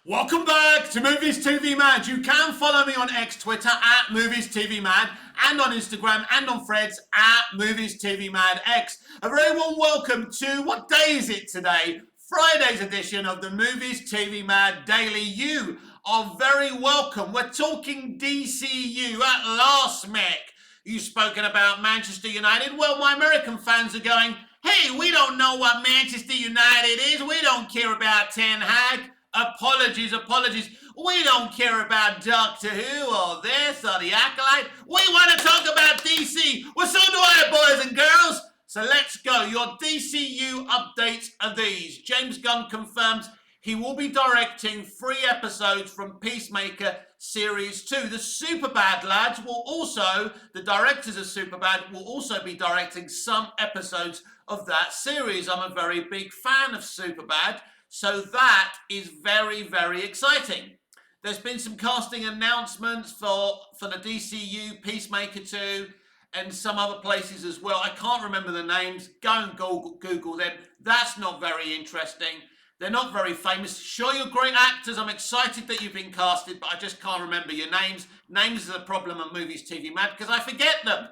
Welcome back to Movies TV Mad. You can follow me on X, Twitter at Movies TV Mad, and on Instagram and on Threads at Movies TV Mad X. A very warm welcome to, what day is it today? Friday's edition of the Movies TV Mad Daily. You are very welcome. We're talking DCU at last, Mick. You've spoken about Manchester United. Well, my American fans are going, hey, we don't know what Manchester United is. We don't care about Ten Hag. Apologies. We don't care about Doctor Who or this or the Acolyte. We want to talk about DC. Well, so do I, boys and girls. So let's go. Your DCU updates are these. James Gunn confirms he will be directing 3 episodes from Peacemaker Series 2. The Superbad lads will also, the directors of Superbad, will also be directing some episodes of that series. I'm a very big fan of Superbad. So that is very, very exciting. There's been some casting announcements for the DCU, Peacemaker 2, and some other places as well. I can't remember the names. Go and Google them. That's not very interesting. They're not very famous. Sure, you're great actors. I'm excited that you've been casted, but I just can't remember your names. Names is a problem on Movies TV Mad because I forget them.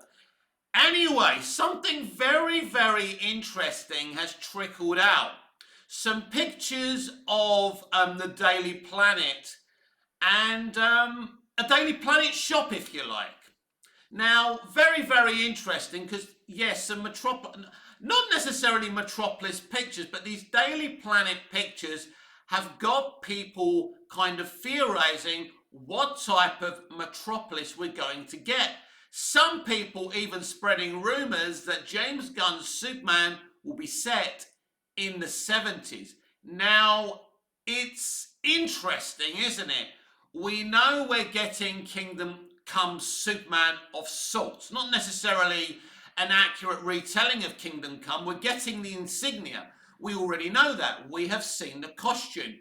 Anyway, something very, very interesting has trickled out. Some pictures of the Daily Planet and a Daily Planet shop, if you like. Now, very, very interesting because, yes, some not necessarily Metropolis pictures, but these Daily Planet pictures have got people kind of theorizing what type of Metropolis we're going to get. Some people even spreading rumors that James Gunn's Superman will be set in the 70s. Now, it's interesting, isn't it? We know we're getting Kingdom Come Superman of sorts. Not necessarily an accurate retelling of Kingdom Come. We're getting the insignia. We already know that. We have seen the costume.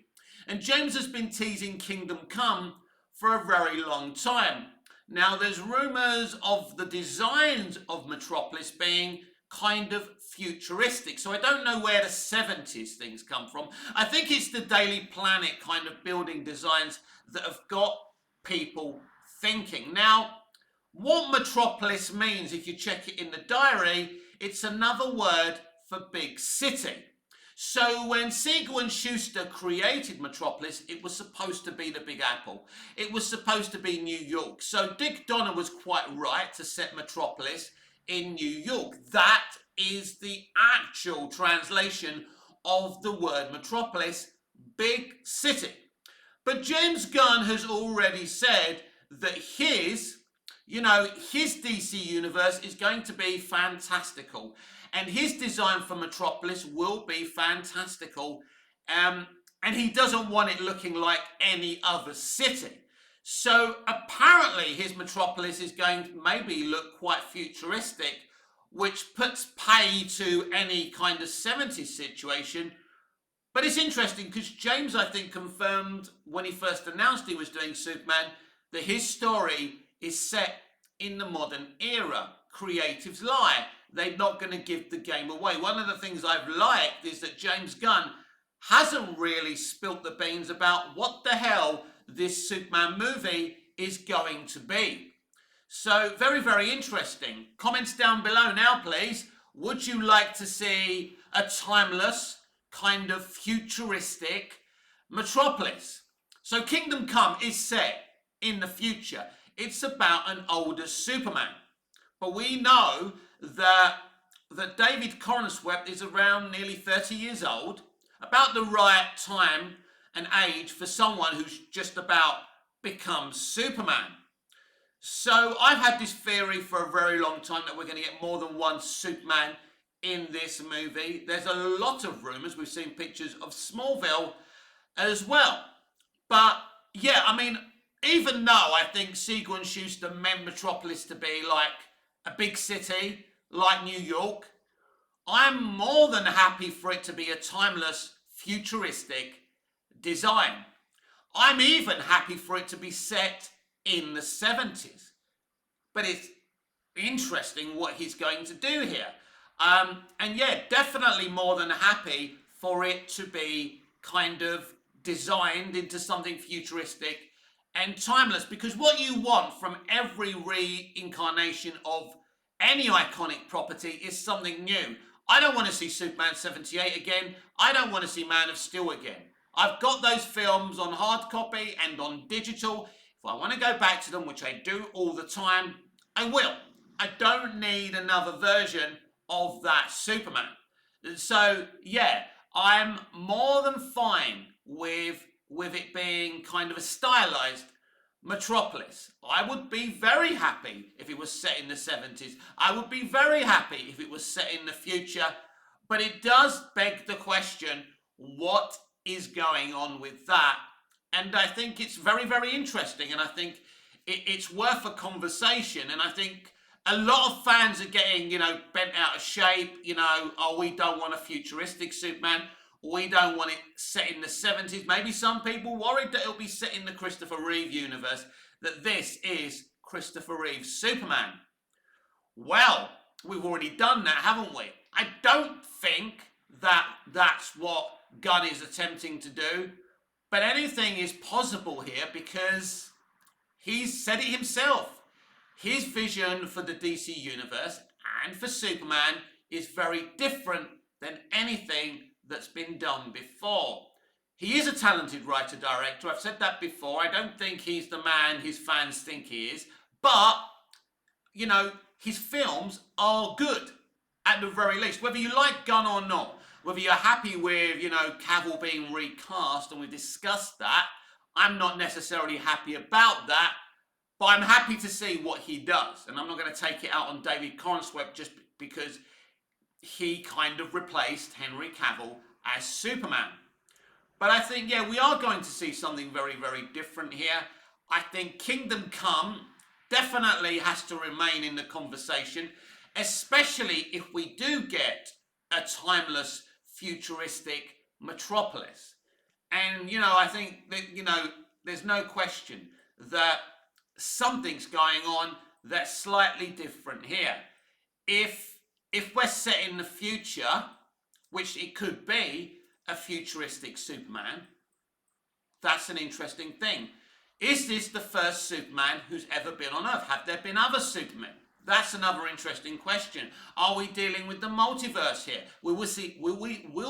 And James has been teasing Kingdom Come for a very long time. Now, there's rumors of the designs of Metropolis being kind of futuristic. So I don't know where the 70s things come from. I think it's the Daily Planet kind of building designs that have got people thinking. Now, what Metropolis means, if you check it in the diary, it's another word for big city. So when Siegel and Schuster created Metropolis, it was supposed to be the Big Apple. It was supposed to be New York. So Dick Donner was quite right to set Metropolis in New York. That is the actual translation of the word Metropolis, big city. But James Gunn has already said that his DC universe is going to be fantastical. And his design for Metropolis will be fantastical. And he doesn't want it looking like any other city. So apparently his Metropolis is going to maybe look quite futuristic, which puts pay to any kind of 70s situation. But it's interesting because James, I think, confirmed when he first announced he was doing Superman that his story is set in the modern era. Creatives lie. They're not going to give the game away. One of the things I've liked is that James Gunn hasn't really spilt the beans about what the hell this Superman movie is going to be. So very, very interesting. Comments down below now, please. Would you like to see a timeless, kind of futuristic Metropolis? So Kingdom Come is set in the future. It's about an older Superman. But we know that David Corenswet is around nearly 30 years old, about the right time and age for someone who's just about become Superman. So I've had this theory for a very long time that we're going to get more than one Superman in this movie. There's a lot of rumours. We've seen pictures of Smallville as well. But yeah, I mean, even though I think Siegel and Schuster meant Metropolis to be like a big city, like New York, I'm more than happy for it to be a timeless, futuristic design. I'm even happy for it to be set in the 70s. But it's interesting what he's going to do here. And yeah, definitely more than happy for it to be kind of designed into something futuristic and timeless. Because what you want from every reincarnation of any iconic property is something new. I don't want to see Superman 78 again. I don't want to see Man of Steel again. I've got those films on hard copy and on digital. If I want to go back to them, which I do all the time, I will. I don't need another version of that Superman. So, yeah, I'm more than fine with it being kind of a stylized Metropolis. I would be very happy if it was set in the 70s. I would be very happy if it was set in the future. But it does beg the question, what is going on with that? And I think it's very, very interesting. And I think it's worth a conversation. And I think a lot of fans are getting, bent out of shape. Oh, we don't want a futuristic Superman. We don't want it set in the 70s. Maybe some people worried that it'll be set in the Christopher Reeve universe, that this is Christopher Reeve's Superman. Well, we've already done that, haven't we? I don't think that that's what Gunn is attempting to do, but anything is possible here because he's said it himself. His vision for the DC universe and for Superman is very different than anything that's been done before. He is a talented writer-director. I've said that before. I don't think he's the man his fans think he is. But, his films are good, at the very least. Whether you like Gunn or not, whether you're happy with, Cavill being recast, and we've discussed that, I'm not necessarily happy about that, but I'm happy to see what he does. And I'm not going to take it out on David Cornswept just because he kind of replaced Henry Cavill as Superman. But I think, we are going to see something very, very different here. I think Kingdom Come definitely has to remain in the conversation, especially if we do get a timeless, futuristic Metropolis. And, I think that, there's no question that something's going on that's slightly different here. If we're set in the future, which it could be a futuristic Superman, that's an interesting thing. Is this the first Superman who's ever been on Earth? Have there been other Supermen? That's another interesting question. Are we dealing with the multiverse here? Will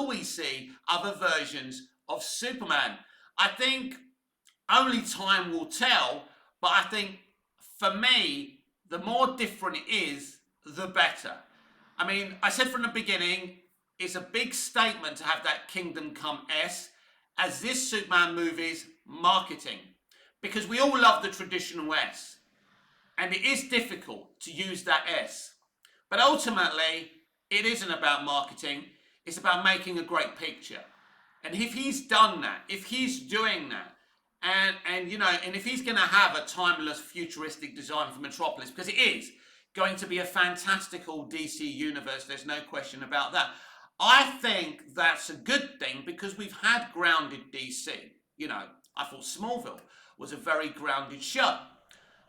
we see other versions of Superman? I think only time will tell, but I think for me, the more different it is, the better. I mean, I said from the beginning, it's a big statement to have that Kingdom Come S as this Superman movie's marketing. Because we all love the traditional S. And it is difficult to use that S. But ultimately, it isn't about marketing. It's about making a great picture. And if he's done that, if he's doing that, and if he's going to have a timeless, futuristic design for Metropolis, because it is going to be a fantastical DC universe, there's no question about that. I think that's a good thing because we've had grounded DC. I thought Smallville was a very grounded show.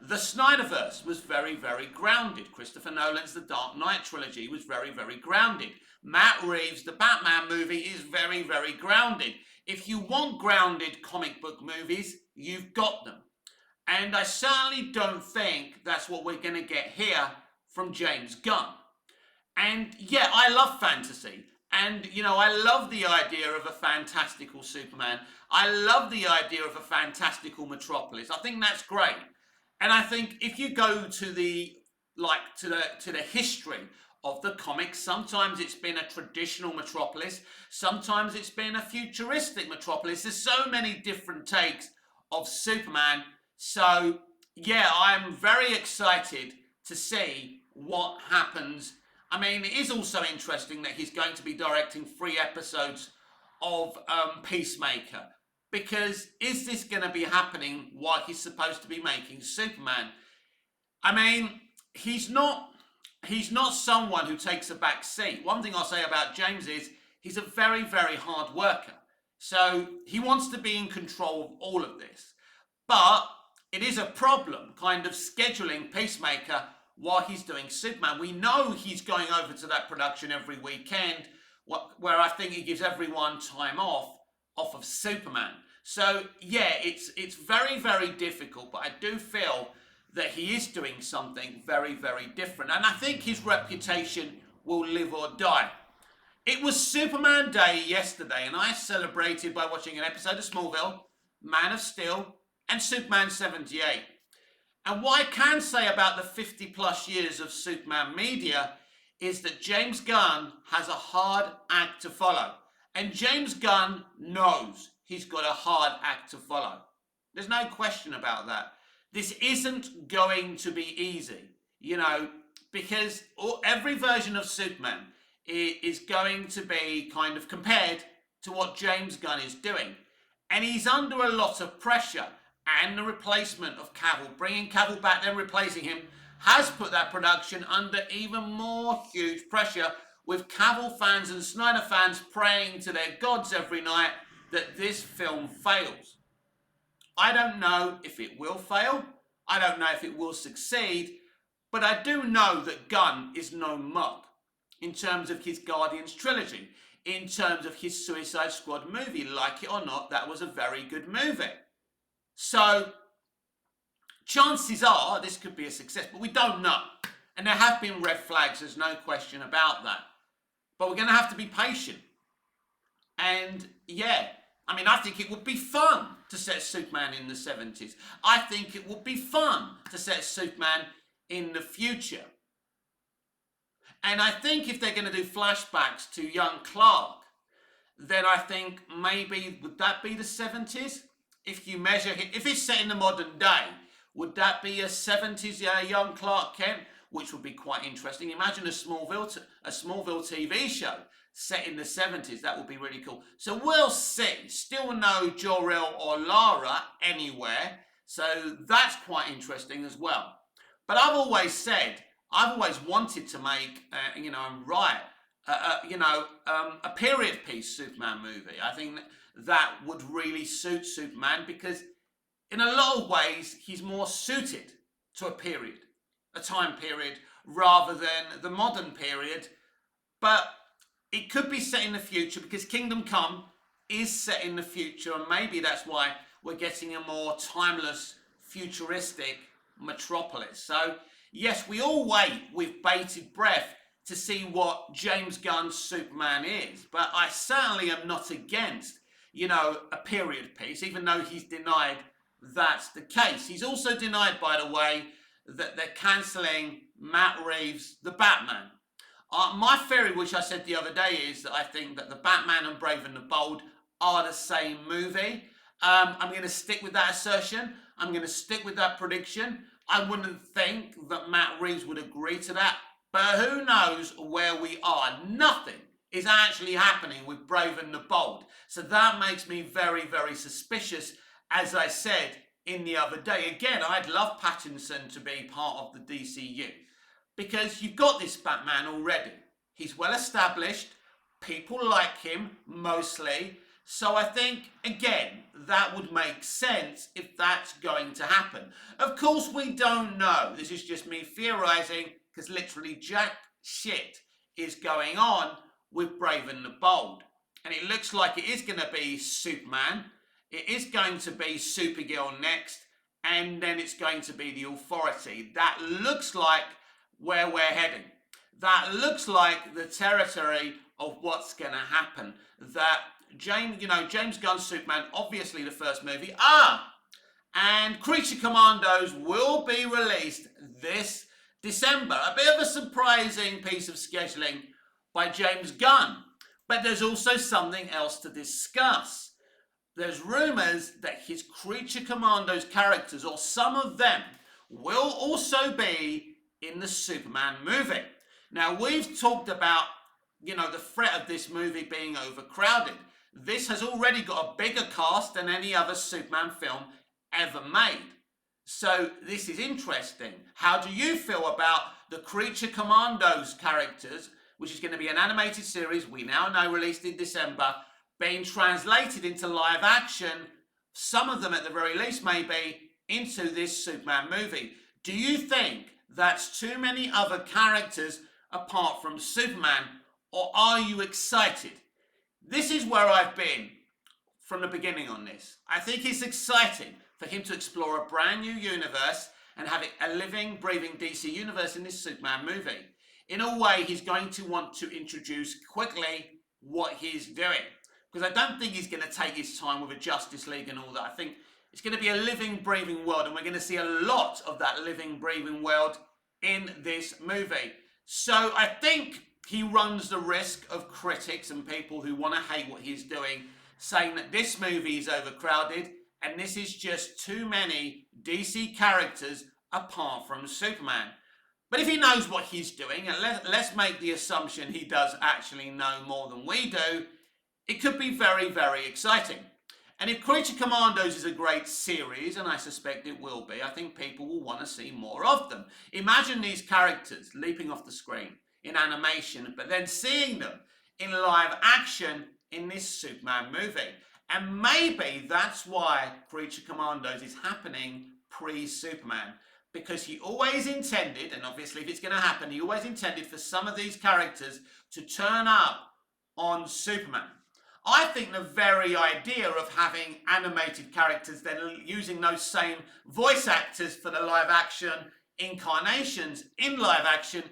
The Snyderverse was very, very grounded. Christopher Nolan's The Dark Knight trilogy was very, very grounded. Matt Reeves' The Batman movie is very, very grounded. If you want grounded comic book movies, you've got them. And I certainly don't think that's what we're going to get here from James Gunn. And I love fantasy. And, I love the idea of a fantastical Superman. I love the idea of a fantastical Metropolis. I think that's great. And I think if you go to the history of the comics, sometimes it's been a traditional Metropolis, sometimes it's been a futuristic Metropolis. There's so many different takes of Superman. So, I'm very excited to see what happens. I mean, it is also interesting that he's going to be directing 3 episodes of Peacemaker. Because is this going to be happening while he's supposed to be making Superman? I mean, he's not someone who takes a back seat. One thing I'll say about James is he's a very, very hard worker. So he wants to be in control of all of this. But it is a problem kind of scheduling Peacemaker while he's doing Superman. We know he's going over to that production every weekend, where I think he gives everyone time off of Superman. So yeah, it's very, very difficult, but I do feel that he is doing something very, very different. And I think his reputation will live or die. It was Superman Day yesterday, and I celebrated by watching an episode of Smallville, Man of Steel, and Superman 78. And what I can say about the 50 plus years of Superman media is that James Gunn has a hard act to follow. And James Gunn knows he's got a hard act to follow. There's no question about that. This isn't going to be easy, because every version of Superman is going to be kind of compared to what James Gunn is doing. And he's under a lot of pressure. And the replacement of Cavill, bringing Cavill back, then replacing him, has put that production under even more huge pressure, with Cavill fans and Snyder fans praying to their gods every night that this film fails. I don't know if it will fail. I don't know if it will succeed. But I do know that Gunn is no mug in terms of his Guardians trilogy, in terms of his Suicide Squad movie. Like it or not, that was a very good movie. So, chances are this could be a success, but we don't know. And there have been red flags, there's no question about that. But we're going to have to be patient. And yeah, I think it would be fun to set Superman in the 70s. I think it would be fun to set Superman in the future. And I think if they're going to do flashbacks to young Clark, then I think maybe, would that be the 70s? If you measure it, if it's set in the modern day, would that be a 70s young Clark Kent? Which would be quite interesting. Imagine a Smallville TV show set in the 70s. That would be really cool. So we'll see. Still no Jor-El or Lara anywhere. So that's quite interesting as well. But I've always wanted to make, and write, a period piece Superman movie. I think that would really suit Superman because in a lot of ways he's more suited to a time period rather than the modern period. But it could be set in the future because Kingdom Come is set in the future, and maybe that's why we're getting a more timeless, futuristic metropolis. So yes, we all wait with bated breath to see what James Gunn's Superman is, but I certainly am not against a period piece, even though he's denied that's the case. He's also denied, by the way, that they're cancelling Matt Reeves' The Batman. My theory, which I said the other day, is that I think that The Batman and Brave and the Bold are the same movie. I'm going to stick with that assertion. I'm going to stick with that prediction. I wouldn't think that Matt Reeves would agree to that, but who knows where we are. Nothing is actually happening with Brave and the Bold. So that makes me very, very suspicious, as I said in the other day. Again, I'd love Pattinson to be part of the DCU because you've got this Batman already. He's well established. People like him, mostly. So I think, again, that would make sense if that's going to happen. Of course, we don't know. This is just me theorizing because literally jack shit is going on with Brave and the Bold. And it looks like it is going to be Superman. It is going to be Supergirl next. And then it's going to be the Authority. That looks like where we're heading. That looks like the territory of what's going to happen. That James Gunn's Superman, obviously the first movie. And Creature Commandos will be released this December. A bit of a surprising piece of scheduling by James Gunn. But there's also something else to discuss. There's rumours that his Creature Commandos characters, or some of them, will also be in the Superman movie. Now, we've talked about, the threat of this movie being overcrowded. This has already got a bigger cast than any other Superman film ever made. So this is interesting. How do you feel about the Creature Commandos characters, which is going to be an animated series, we now know, released in December, being translated into live action, some of them at the very least maybe, into this Superman movie? Do you think that's too many other characters apart from Superman, or are you excited? This is where I've been from the beginning on this. I think it's exciting for him to explore a brand new universe and have it a living, breathing DC universe in this Superman movie. In a way, he's going to want to introduce quickly what he's doing. Because I don't think he's going to take his time with a Justice League and all that. I think it's going to be a living, breathing world, and we're going to see a lot of that living, breathing world in this movie. So I think he runs the risk of critics and people who want to hate what he's doing saying that this movie is overcrowded and this is just too many DC characters apart from Superman. But if he knows what he's doing, and let's make the assumption he does actually know more than we do, it could be very, very exciting. And if Creature Commandos is a great series, and I suspect it will be, I think people will want to see more of them. Imagine these characters leaping off the screen in animation, but then seeing them in live action in this Superman movie. And maybe that's why Creature Commandos is happening pre-Superman. Because he always intended, and obviously if it's going to happen, he always intended for some of these characters to turn up on Superman. I think the very idea of having animated characters then using those same voice actors for the live action incarnations in live action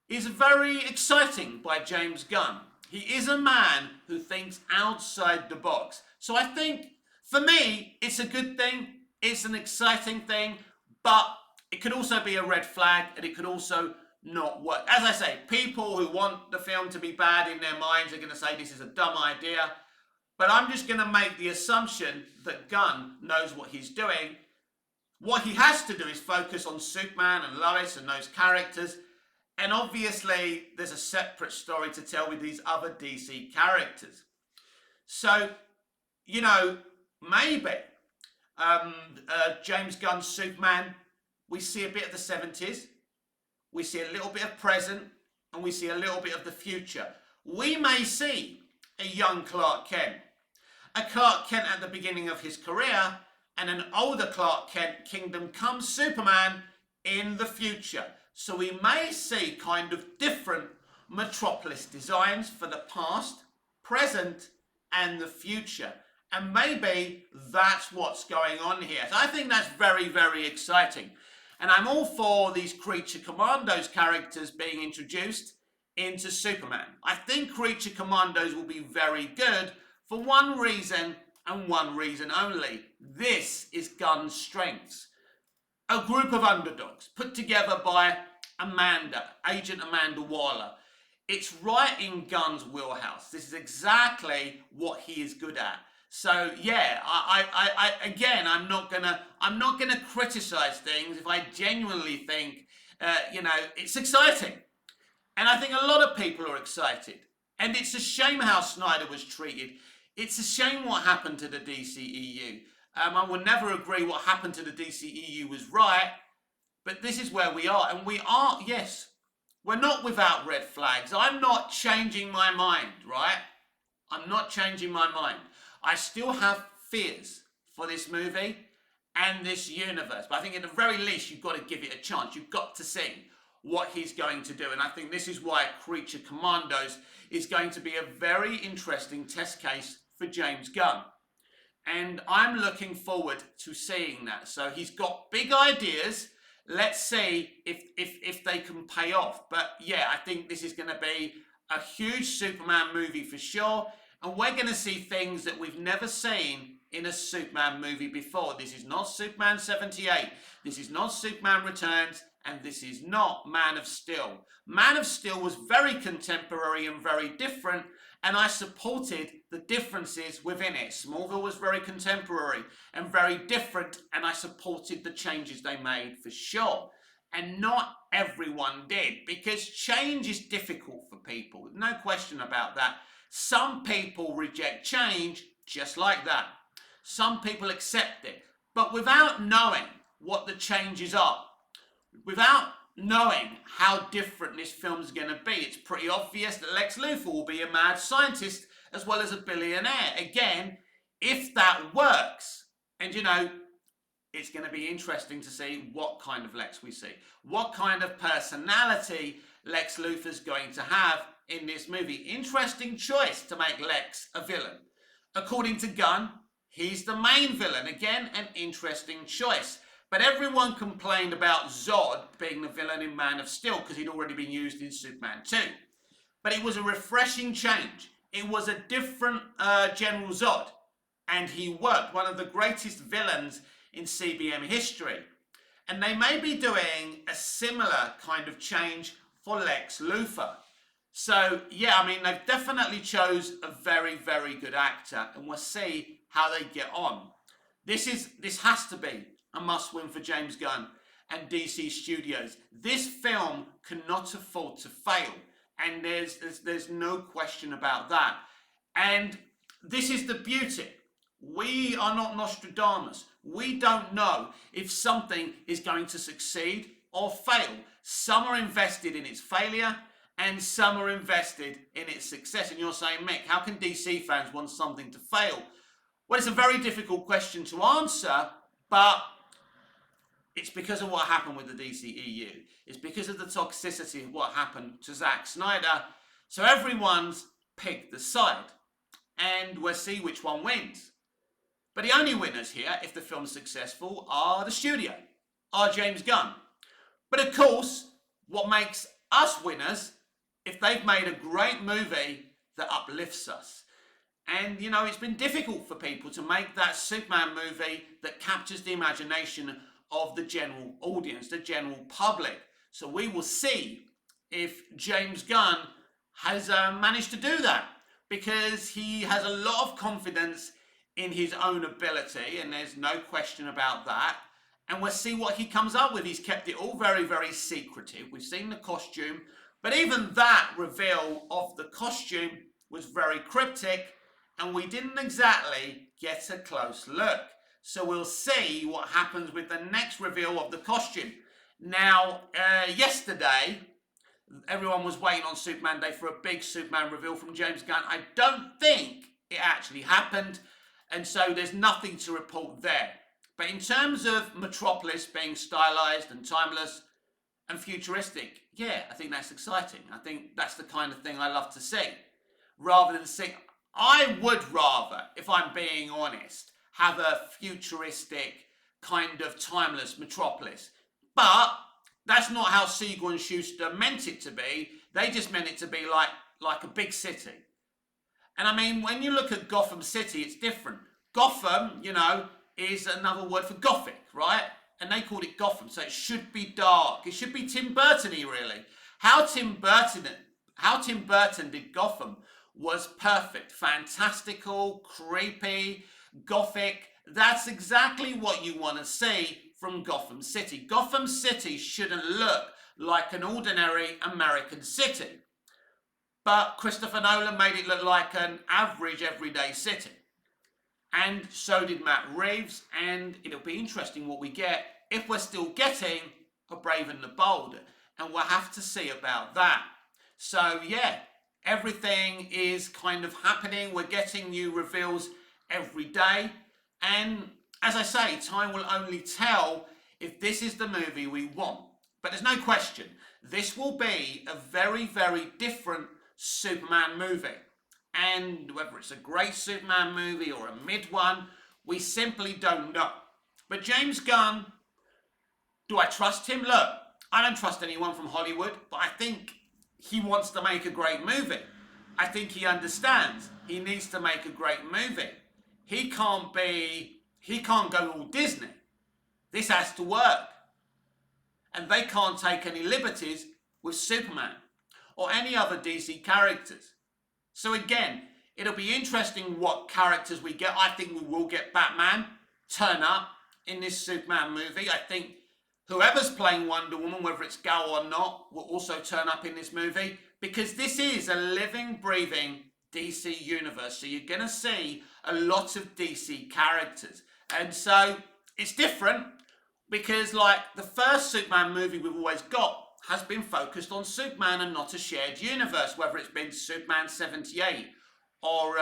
is very exciting by James Gunn. He is a man who thinks outside the box. So I think, for me, it's a good thing, it's an exciting thing, but it could also be a red flag, and it could also not work. As I say, people who want the film to be bad in their minds are going to say this is a dumb idea. But I'm just going to make the assumption that Gunn knows what he's doing. What he has to do is focus on Superman and Lois and those characters. And obviously, there's a separate story to tell with these other DC characters. So, you know, maybe James Gunn's Superman, we see a bit of the 70s, we see a little bit of present, and we see a little bit of the future. We may see a young Clark Kent. A Clark Kent at the beginning of his career, and an older Clark Kent, Kingdom Come Superman, in the future. So we may see kind of different Metropolis designs for the past, present, and the future. And maybe that's what's going on here. So I think that's very, very exciting. And I'm all for these Creature Commandos characters being introduced into Superman. I think Creature Commandos will be very good for one reason and one reason only. This is Gunn's strengths. A group of underdogs put together by Agent Amanda Waller. It's right in Gunn's wheelhouse. This is exactly what he is good at. So yeah, again, I'm not gonna criticize things if I genuinely think, it's exciting, and I think a lot of people are excited. And it's a shame how Snyder was treated. It's a shame what happened to the DCEU. I will never agree what happened to the DCEU was right, but this is where we are, and we are, yes, we're not without red flags. I'm not changing my mind, right? I'm not changing my mind. I still have fears for this movie and this universe. But I think at the very least, you've got to give it a chance. You've got to see what he's going to do. And I think this is why Creature Commandos is going to be a very interesting test case for James Gunn. And I'm looking forward to seeing that. So he's got big ideas. Let's see if they can pay off. But yeah, I think this is going to be a huge Superman movie for sure. And we're going to see things that we've never seen in a Superman movie before. This is not Superman 78. This is not Superman Returns. And this is not Man of Steel. Man of Steel was very contemporary and very different. And I supported the differences within it. Smallville was very contemporary and very different. And I supported the changes they made for sure. And not everyone did. Because change is difficult for people. No question about that. Some people reject change just like that. Some people accept it. But without knowing what the changes are, without knowing how different this film's going to be, it's pretty obvious that Lex Luthor will be a mad scientist as well as a billionaire. Again, if that works, and it's going to be interesting to see what kind of Lex we see. What kind of personality Lex Luthor's going to have in this movie. Interesting choice to make Lex a villain. According to Gunn, he's the main villain. Again, an interesting choice. But everyone complained about Zod being the villain in Man of Steel because he'd already been used in Superman 2. But it was a refreshing change. It was a different General Zod. And he worked, one of the greatest villains in CBM history. And they may be doing a similar kind of change for Lex Luthor. So, yeah, I mean, they've definitely chose a very, very good actor, and we'll see how they get on. This has to be a must-win for James Gunn and DC Studios. This film cannot afford to fail, and there's no question about that. And this is the beauty. We are not Nostradamus. We don't know if something is going to succeed or fail. Some are invested in its failure, and some are invested in its success. And you're saying, Mick, how can DC fans want something to fail? Well, it's a very difficult question to answer, but it's because of what happened with the DCEU. It's because of the toxicity of what happened to Zack Snyder. So everyone's picked the side, and we'll see which one wins. But the only winners here, if the film's successful, are the studio, are James Gunn. But of course, what makes us winners, if they've made a great movie that uplifts us. And, you know, it's been difficult for people to make that Superman movie that captures the imagination of the general audience, the general public. So we will see if James Gunn has managed to do that, because he has a lot of confidence in his own ability, and there's no question about that. And we'll see what he comes up with. He's kept it all very, very secretive. We've seen the costume, but even that reveal of the costume was very cryptic, and we didn't exactly get a close look. So we'll see what happens with the next reveal of the costume. Now, yesterday, everyone was waiting on Superman Day for a big Superman reveal from James Gunn. I don't think it actually happened, and so there's nothing to report there. But in terms of Metropolis being stylized and timeless and futuristic, yeah, I think that's exciting. I think that's the kind of thing I love to see. Rather than see, I would rather, if I'm being honest, have a futuristic kind of timeless Metropolis. But that's not how Siegel and Schuster meant it to be. They just meant it to be like a big city. And I mean, when you look at Gotham City, it's different. Gotham, you know, is another word for Gothic, right? And they called it Gotham, so it should be dark. It should be Tim Burton-y, really. How Tim Burton did Gotham was perfect. Fantastical, creepy, Gothic. That's exactly what you want to see from Gotham City. Gotham City shouldn't look like an ordinary American city. But Christopher Nolan made it look like an average, everyday city. And so did Matt Reeves, and it'll be interesting what we get, if we're still getting a Brave and the Bold, and we'll have to see about that. So yeah, everything is kind of happening. We're getting new reveals every day, and as I say, time will only tell if this is the movie we want. But there's no question, this will be a very, very different Superman movie. And whether it's a great Superman movie or a mid one, we simply don't know. But James Gunn, do I trust him? Look, I don't trust anyone from Hollywood, but I think he wants to make a great movie. I think he understands he needs to make a great movie. He can't go all Disney. This has to work. And they can't take any liberties with Superman or any other DC characters. So again, it'll be interesting what characters we get. I think we will get Batman turn up in this Superman movie. I think whoever's playing Wonder Woman, whether it's Gal or not, will also turn up in this movie, because this is a living, breathing DC universe. So you're going to see a lot of DC characters. And so it's different because, like, the first Superman movie we've always got has been focused on Superman and not a shared universe, whether it's been Superman 78 or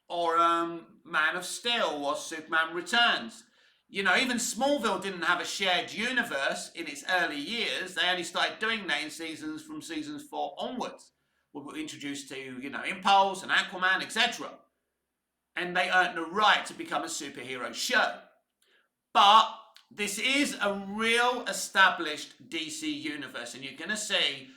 Man of Steel or Superman Returns. You know, even Smallville didn't have a shared universe in its early years. They only started doing that in seasons 4 onwards. We were introduced to, you know, Impulse and Aquaman, etc. and they earn the right to become a superhero show. But this is a real established DC universe, and you're going to see,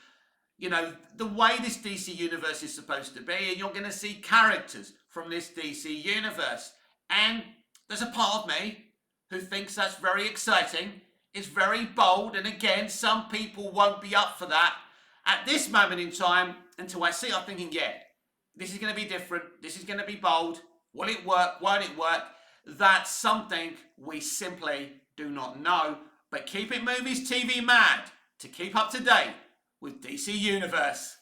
the way this DC universe is supposed to be, and you're going to see characters from this DC universe. And there's a part of me who thinks that's very exciting. It's very bold, and again, some people won't be up for that at this moment in time until I see it. I'm thinking, yeah, this is going to be different. This is going to be bold. Will it work? Won't it work? That's something we simply do not know. But keep it Movies TV Mad to keep up to date with DC Universe.